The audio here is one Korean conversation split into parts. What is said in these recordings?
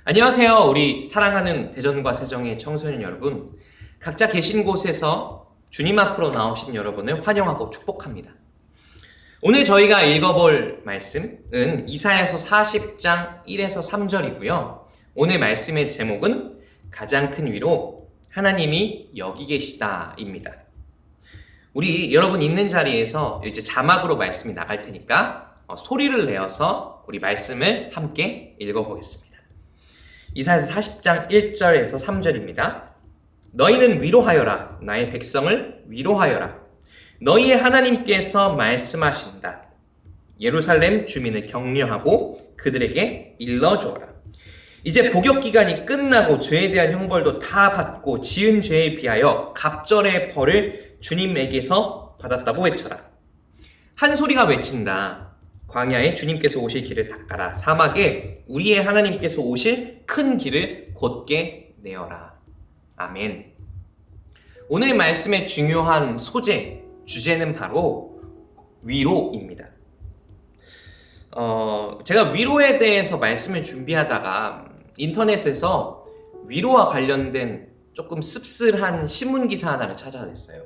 안녕하세요. 우리 사랑하는 대전과 세정의 청소년 여러분, 각자 계신 곳에서 주님 앞으로 나오신 여러분을 환영하고 축복합니다. 오늘 저희가 읽어볼 말씀은 이사야서 40장 1에서 3절이고요. 오늘 말씀의 제목은 가장 큰 위로 하나님이 여기 계시다입니다. 우리 여러분 있는 자리에서 이제 자막으로 말씀이 나갈 테니까 소리를 내어서 우리 말씀을 함께 읽어보겠습니다. 이사야서 40장 1절에서 3절입니다. 너희는 위로하여라. 나의 백성을 위로하여라. 너희의 하나님께서 말씀하신다. 예루살렘 주민을 격려하고 그들에게 일러주어라. 이제 복역 기간이 끝나고 죄에 대한 형벌도 다 받고 지은 죄에 비하여 갑절의 벌을 주님에게서 받았다고 외쳐라. 한 소리가 외친다. 광야에 주님께서 오실 길을 닦아라. 사막에 우리의 하나님께서 오실 큰 길을 곧게 내어라. 아멘. 오늘 말씀의 중요한 소재, 주제는 바로 위로입니다. 제가 위로에 대해서 말씀을 준비하다가 인터넷에서 위로와 관련된 조금 씁쓸한 신문기사 하나를 찾아냈어요.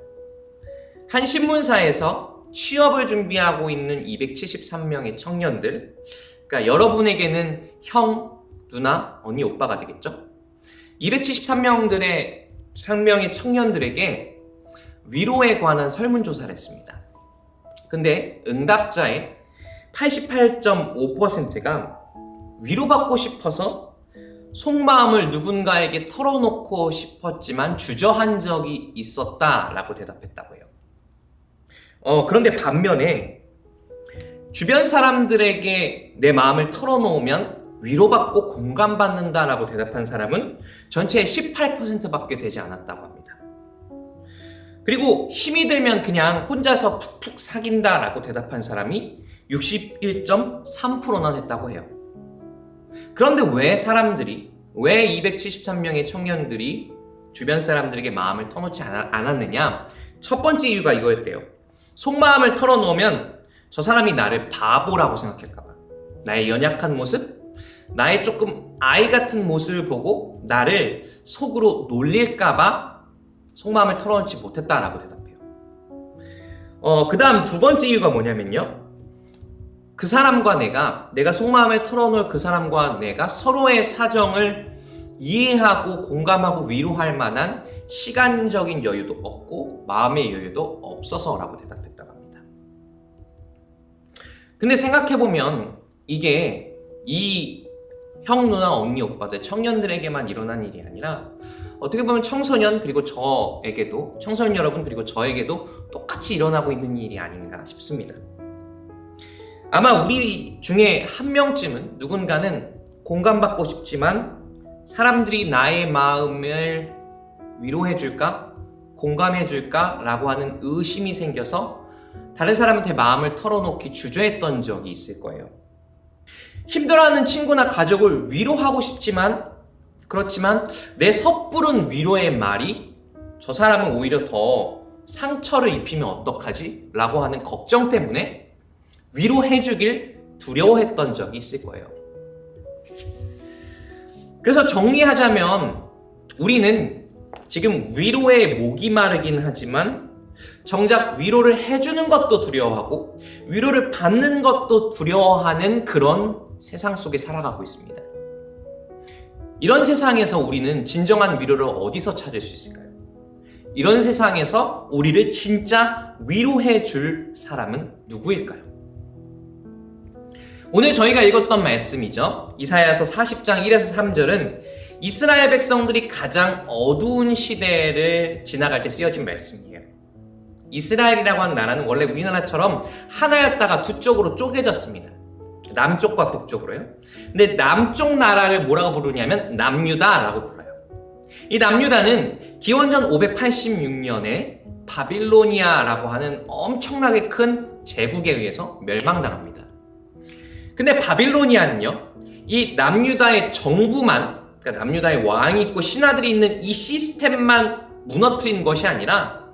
한 신문사에서 취업을 준비하고 있는 273명의 청년들, 그러니까 여러분에게는 형, 누나, 언니, 오빠가 되겠죠? 273명의 청년들에게 위로에 관한 설문조사를 했습니다. 근데 응답자의 88.5%가 위로받고 싶어서 속마음을 누군가에게 털어놓고 싶었지만 주저한 적이 있었다라고 대답했다고 해요. 그런데 반면에 주변 사람들에게 내 마음을 털어놓으면 위로받고 공감받는다라고 대답한 사람은 전체의 18%밖에 되지 않았다고 합니다. 그리고 힘이 들면 그냥 혼자서 푹푹 사귄다라고 대답한 사람이 61.3%나 됐다고 해요. 그런데 왜 273명의 청년들이 주변 사람들에게 마음을 터놓지 않았느냐? 첫 번째 이유가 이거였대요. 속마음을 털어놓으면 저 사람이 나를 바보라고 생각할까봐, 나의 연약한 모습, 나의 조금 아이 같은 모습을 보고 나를 속으로 놀릴까봐 속마음을 털어놓지 못했다라고 대답해요. 그 다음 두 번째 이유가 뭐냐면요, 그 사람과 내가 속마음을 털어놓을 그 사람과 내가 서로의 사정을 이해하고 공감하고 위로할 만한 시간적인 여유도 없고 마음의 여유도 없어서라고 대답했다고 합니다. 근데 생각해보면 이게 이 형, 누나, 언니, 오빠들, 청년들에게만 일어난 일이 아니라 어떻게 보면 청소년 그리고 저에게도, 청소년 여러분 그리고 저에게도 똑같이 일어나고 있는 일이 아닌가 싶습니다. 아마 우리 중에 한 명쯤은 누군가는 공감받고 싶지만 사람들이 나의 마음을 위로해줄까? 공감해줄까? 라고 하는 의심이 생겨서 다른 사람한테 마음을 털어놓기 주저했던 적이 있을 거예요. 힘들어하는 친구나 가족을 위로하고 싶지만, 그렇지만 내 섣부른 위로의 말이 저 사람은 오히려 더 상처를 입히면 어떡하지? 라고 하는 걱정 때문에 위로해주길 두려워했던 적이 있을 거예요. 그래서 정리하자면 우리는 지금 위로에 목이 마르긴 하지만 정작 위로를 해주는 것도 두려워하고 위로를 받는 것도 두려워하는 그런 세상 속에 살아가고 있습니다. 이런 세상에서 우리는 진정한 위로를 어디서 찾을 수 있을까요? 이런 세상에서 우리를 진짜 위로해 줄 사람은 누구일까요? 오늘 저희가 읽었던 말씀이죠. 이사야서 40장 1에서 3절은 이스라엘 백성들이 가장 어두운 시대를 지나갈 때 쓰여진 말씀이에요. 이스라엘이라고 하는 나라는 원래 우리나라처럼 하나였다가 두 쪽으로 쪼개졌습니다. 남쪽과 북쪽으로요. 근데 남쪽 나라를 뭐라고 부르냐면 남유다라고 불러요. 이 남유다는 기원전 586년에 바빌로니아라고 하는 엄청나게 큰 제국에 의해서 멸망당합니다. 근데 바빌로니아는요, 이 남유다의 정부만, 그러니까 남유다의 왕이 있고 신하들이 있는 이 시스템만 무너뜨린 것이 아니라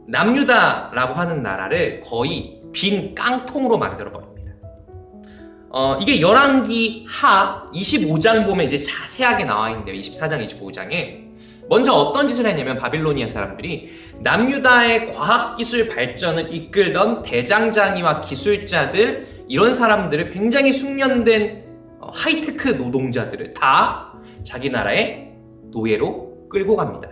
남유다라고 하는 나라를 거의 빈 깡통으로 만들어버립니다. 이게 열왕기 하 25장 보면 이제 자세하게 나와 있는데요. 24장, 25장에 먼저 어떤 짓을 했냐면 바빌로니아 사람들이 남유다의 과학기술 발전을 이끌던 대장장이와 기술자들 이런 사람들을 굉장히 숙련된 하이테크 노동자들을 다 자기 나라의 노예로 끌고 갑니다.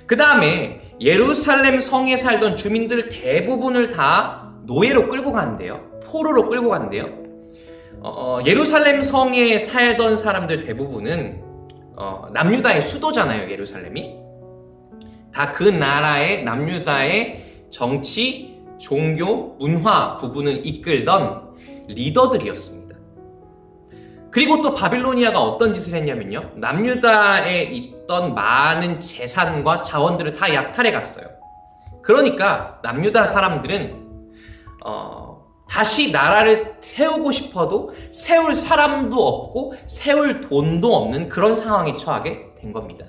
그 다음에 예루살렘 성에 살던 주민들 대부분을 다 노예로 끌고 가는데요. 포로로 끌고 가는데요. 예루살렘 성에 살던 사람들 대부분은 남유다의 수도잖아요. 예루살렘이 다 그 나라의 남유다의 정치, 종교, 문화 부분을 이끌던 리더들이었습니다. 그리고 또 바빌로니아가 어떤 짓을 했냐면요. 남유다에 있던 많은 재산과 자원들을 다 약탈해 갔어요. 그러니까 남유다 사람들은 다시 나라를 세우고 싶어도 세울 사람도 없고 세울 돈도 없는 그런 상황에 처하게 된 겁니다.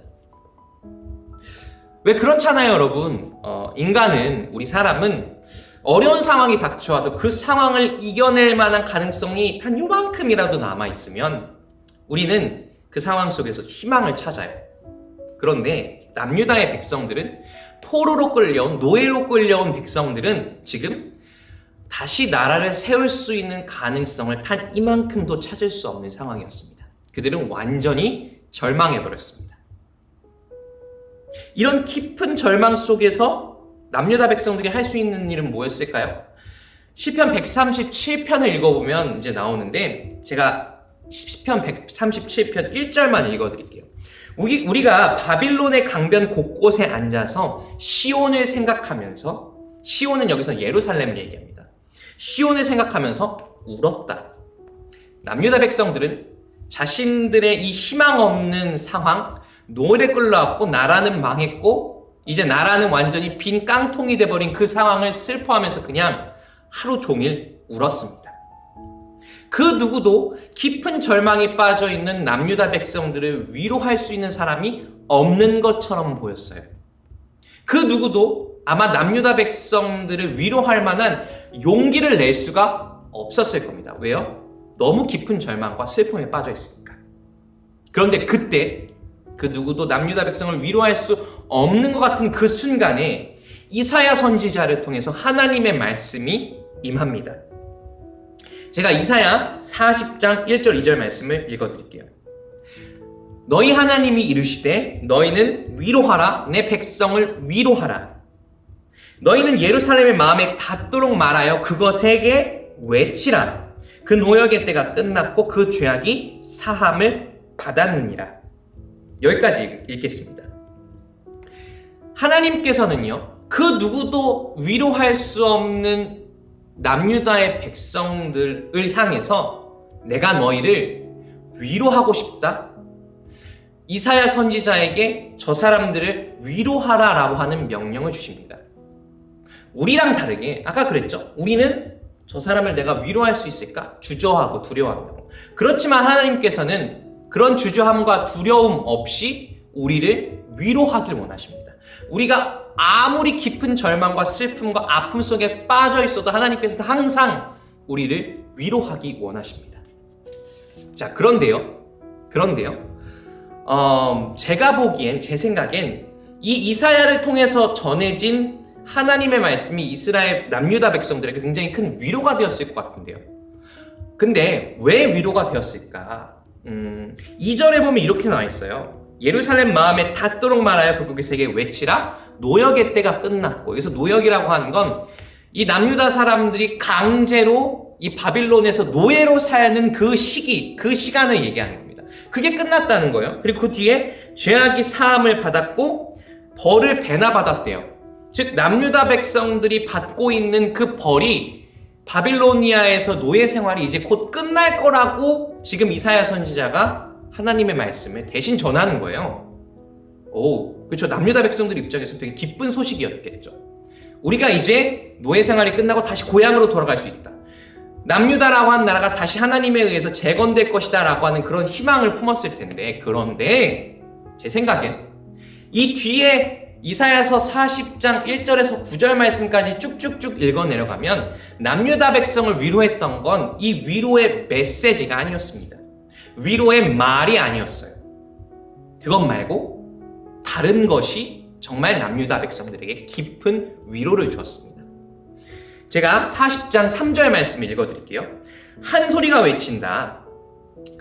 왜 그렇잖아요, 여러분. 인간은, 우리 사람은 어려운 상황이 닥쳐와도 그 상황을 이겨낼 만한 가능성이 단 요만큼이라도 남아있으면 우리는 그 상황 속에서 희망을 찾아요. 그런데 남유다의 백성들은, 포로로 끌려온, 노예로 끌려온 백성들은 지금 다시 나라를 세울 수 있는 가능성을 단 이만큼도 찾을 수 없는 상황이었습니다. 그들은 완전히 절망해버렸습니다. 이런 깊은 절망 속에서 남유다 백성들이 할 수 있는 일은 뭐였을까요? 시편 137편을 읽어보면 이제 나오는데, 제가 시편 137편 1절만 읽어드릴게요. 우리가 바빌론의 강변 곳곳에 앉아서 시온을 생각하면서, 시온은 여기서 예루살렘을 얘기합니다. 시온을 생각하면서 울었다. 남유다 백성들은 자신들의 이 희망 없는 상황, 노예에 끌려왔고 나라는 망했고 이제 나라는 완전히 빈 깡통이 돼버린 그 상황을 슬퍼하면서 그냥 하루 종일 울었습니다. 그 누구도 깊은 절망에 빠져있는 남유다 백성들을 위로할 수 있는 사람이 없는 것처럼 보였어요. 그 누구도 아마 남유다 백성들을 위로할 만한 용기를 낼 수가 없었을 겁니다. 왜요? 너무 깊은 절망과 슬픔에 빠져 있으니까. 그런데 그때 그 누구도 남유다 백성을 위로할 수 없는 것 같은 그 순간에 이사야 선지자를 통해서 하나님의 말씀이 임합니다. 제가 이사야 40장 1절 2절 말씀을 읽어드릴게요. 너희 하나님이 이르시되 너희는 위로하라, 내 백성을 위로하라. 너희는 예루살렘의 마음에 닿도록 말하여 그것에게 외치라. 그 노역의 때가 끝났고 그 죄악이 사함을 받았느니라. 여기까지 읽겠습니다. 하나님께서는요, 그 누구도 위로할 수 없는 남유다의 백성들을 향해서 내가 너희를 위로하고 싶다. 이사야 선지자에게 저 사람들을 위로하라라고 하는 명령을 주십니다. 우리랑 다르게 아까 그랬죠. 우리는 저 사람을 내가 위로할 수 있을까? 주저하고 두려워한다고. 그렇지만 하나님께서는 그런 주저함과 두려움 없이 우리를 위로하길 원하십니다. 우리가 아무리 깊은 절망과 슬픔과 아픔 속에 빠져 있어도 하나님께서는 항상 우리를 위로하기 원하십니다. 자, 그런데요. 제가 보기엔, 제 생각엔 이 이사야를 통해서 전해진 하나님의 말씀이 이스라엘 남유다 백성들에게 굉장히 큰 위로가 되었을 것 같은데요. 근데 왜 위로가 되었을까? 2절에 보면 이렇게 나와 있어요. 예루살렘 마음에 닿도록 말하여 그곳에게 외치라. 노역의 때가 끝났고, 여기서 노역이라고 하는 건 이 남유다 사람들이 강제로 이 바빌론에서 노예로 사는 그 시기, 그 시간을 얘기하는 겁니다. 그게 끝났다는 거예요. 그리고 그 뒤에 죄악이 사함을 받았고 벌을 배나 받았대요. 즉 남유다 백성들이 받고 있는 그 벌이 바빌로니아에서 노예 생활이 이제 곧 끝날 거라고 지금 이사야 선지자가 하나님의 말씀을 대신 전하는 거예요. 그렇죠. 남유다 백성들 입장에서 되게 기쁜 소식이었겠죠. 우리가 이제 노예 생활이 끝나고 다시 고향으로 돌아갈 수 있다. 남유다라고 한 나라가 다시 하나님에 의해서 재건될 것이다 라고 하는 그런 희망을 품었을 텐데, 그런데 제 생각엔 이 뒤에 이사야서 40장 1절에서 9절 말씀까지 쭉쭉쭉 읽어 내려가면 남유다 백성을 위로했던 건 이 위로의 메시지가 아니었습니다. 위로의 말이 아니었어요. 그것 말고 다른 것이 정말 남유다 백성들에게 깊은 위로를 주었습니다. 제가 40장 3절 말씀을 읽어드릴게요. 한 소리가 외친다.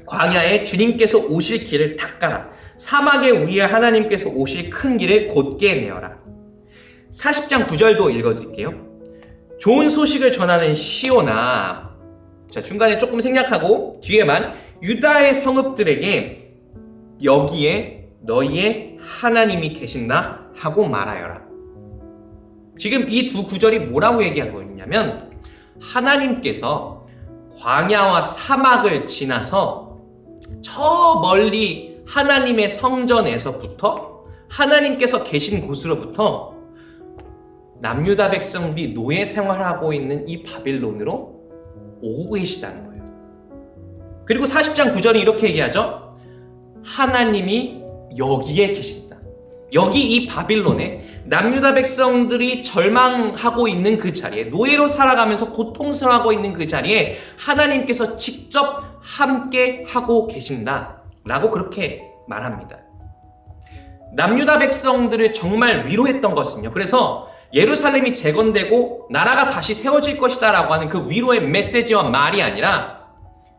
광야에 주님께서 오실 길을 닦아라. 사막에 우리의 하나님께서 오실 큰 길을 곧게 내어라. 40장 9절도 읽어드릴게요. 좋은 소식을 전하는 시온아. 자, 중간에 조금 생략하고 뒤에만 유다의 성읍들에게 여기에 너희의 하나님이 계신다 하고 말하여라. 지금 이 두 구절이 뭐라고 얘기하고 있냐면 하나님께서 광야와 사막을 지나서 저 멀리 하나님의 성전에서부터 하나님께서 계신 곳으로부터 남유다 백성들이 노예 생활하고 있는 이 바빌론으로 오고 계시다는 거예요. 그리고 40장 9절이 이렇게 얘기하죠. 하나님이 여기에 계신다. 여기 이 바빌론에 남유다 백성들이 절망하고 있는 그 자리에, 노예로 살아가면서 고통스러워하고 있는 그 자리에 하나님께서 직접 함께 하고 계신다 라고 그렇게 말합니다. 남유다 백성들을 정말 위로했던 것은요, 그래서 예루살렘이 재건되고 나라가 다시 세워질 것이다 라고 하는 그 위로의 메시지와 말이 아니라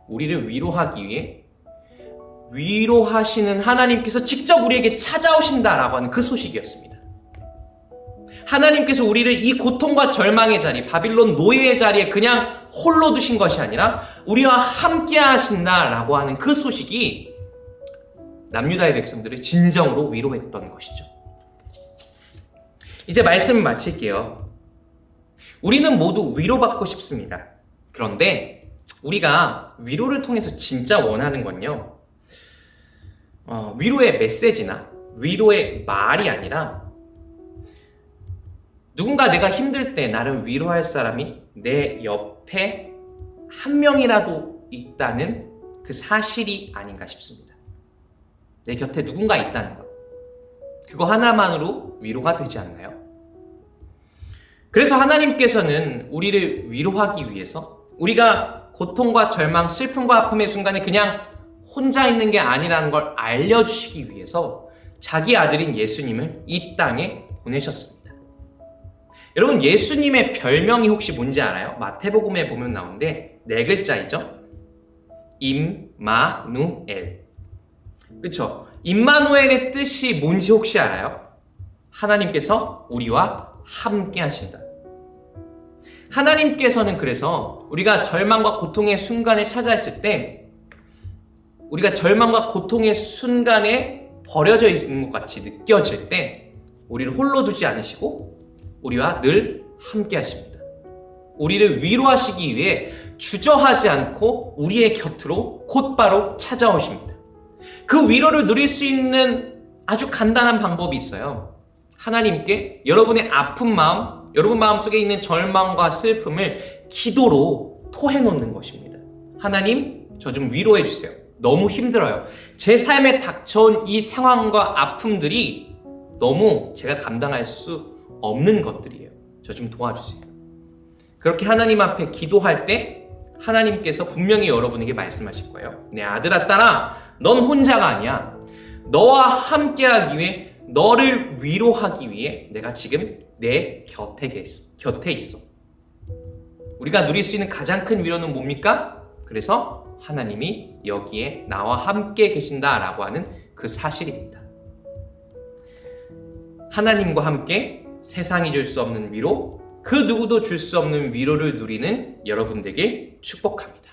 우리를 위로하기 위해 위로하시는 하나님께서 직접 우리에게 찾아오신다라고 하는 그 소식이었습니다. 하나님께서 우리를 이 고통과 절망의 자리, 바빌론 노예의 자리에 그냥 홀로 두신 것이 아니라 우리와 함께 하신다라고 하는 그 소식이 남유다의 백성들을 진정으로 위로했던 것이죠. 이제 말씀을 마칠게요. 우리는 모두 위로받고 싶습니다. 그런데 우리가 위로를 통해서 진짜 원하는 건요, 위로의 메시지나 위로의 말이 아니라 누군가 내가 힘들 때 나를 위로할 사람이 내 옆에 한 명이라도 있다는 그 사실이 아닌가 싶습니다. 내 곁에 누군가 있다는 것, 그거 하나만으로 위로가 되지 않나요? 그래서 하나님께서는 우리를 위로하기 위해서 우리가 고통과 절망, 슬픔과 아픔의 순간에 그냥 혼자 있는 게 아니라는 걸 알려주시기 위해서 자기 아들인 예수님을 이 땅에 보내셨습니다. 여러분, 예수님의 별명이 혹시 뭔지 알아요? 마태복음에 보면 나오는데 4글자이죠? 임마누엘. 그렇죠? 임마누엘의 뜻이 뭔지 혹시 알아요? 하나님께서 우리와 함께 하신다. 하나님께서는 그래서 우리가 절망과 고통의 순간에 찾아있을 때, 우리가 절망과 고통의 순간에 버려져 있는 것 같이 느껴질 때 우리를 홀로 두지 않으시고 우리와 늘 함께 하십니다. 우리를 위로하시기 위해 주저하지 않고 우리의 곁으로 곧바로 찾아오십니다. 그 위로를 누릴 수 있는 아주 간단한 방법이 있어요. 하나님께 여러분의 아픈 마음, 여러분 마음속에 있는 절망과 슬픔을 기도로 토해놓는 것입니다. 하나님, 저 좀 위로해 주세요. 너무 힘들어요. 제 삶에 닥쳐온 이 상황과 아픔들이 너무 제가 감당할 수 없는 것들이에요. 저 좀 도와주세요. 그렇게 하나님 앞에 기도할 때 하나님께서 분명히 여러분에게 말씀하실 거예요. 내 아들아, 딸아, 넌 혼자가 아니야. 너와 함께하기 위해, 너를 위로하기 위해 내가 지금 내 곁에 있어. 우리가 누릴 수 있는 가장 큰 위로는 뭡니까? 그래서 하나님이 여기에 나와 함께 계신다라고 하는 그 사실입니다. 하나님과 함께 세상이 줄 수 없는 위로, 그 누구도 줄 수 없는 위로를 누리는 여러분 되길 축복합니다.